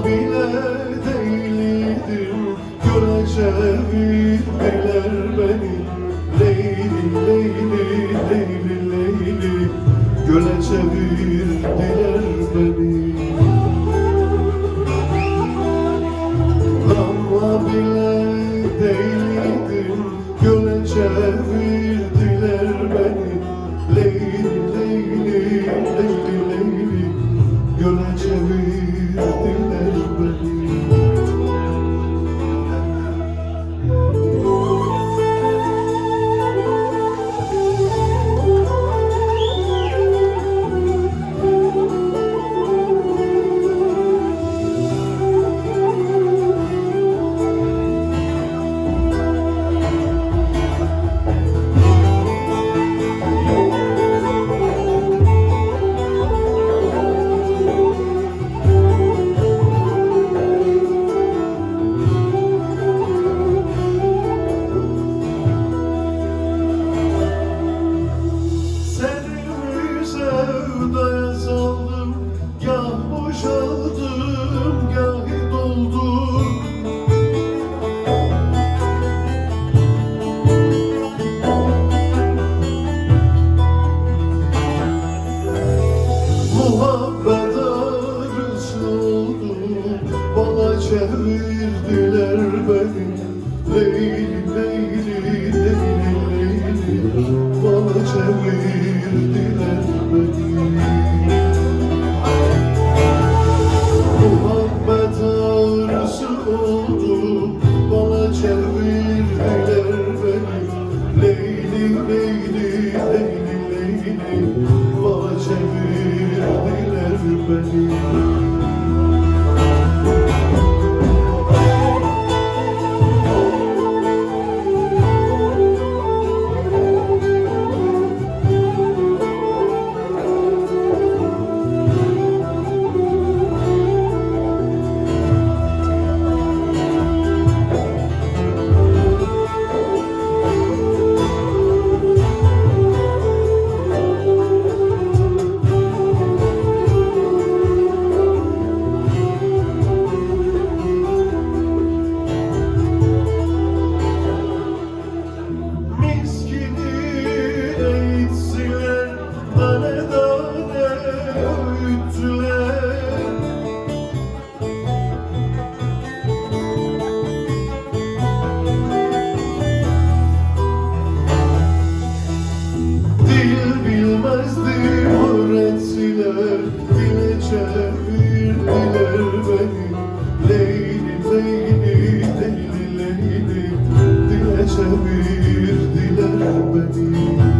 bile değildim, göle çevirdiler beni. Leyli, Leyli, Leyli, Leyli, göle çevirdiler beni. Damla bile değildim, göle çevirdiler beni. Leyli, Leyli, Leyli, Leyli, göle çevirdiler beni. Sevdaya saldım, gah boşaldım, gah doldum. Muhabbet arısı oldum, bana çevirdiler beni. Leyli, Leyli, Leyli, Leyli, bana çevirdiler beni. Muhabbet ağrısı oldu, bana çevirdiler beni. Leyli, Leyli, Leyli, Leyli, bana çevirdiler beni. Bilmezdim öğrettiler, dile çevirdiler beni. Leyli, Leyli, Leyli, Leyli, dile çevirdiler beni.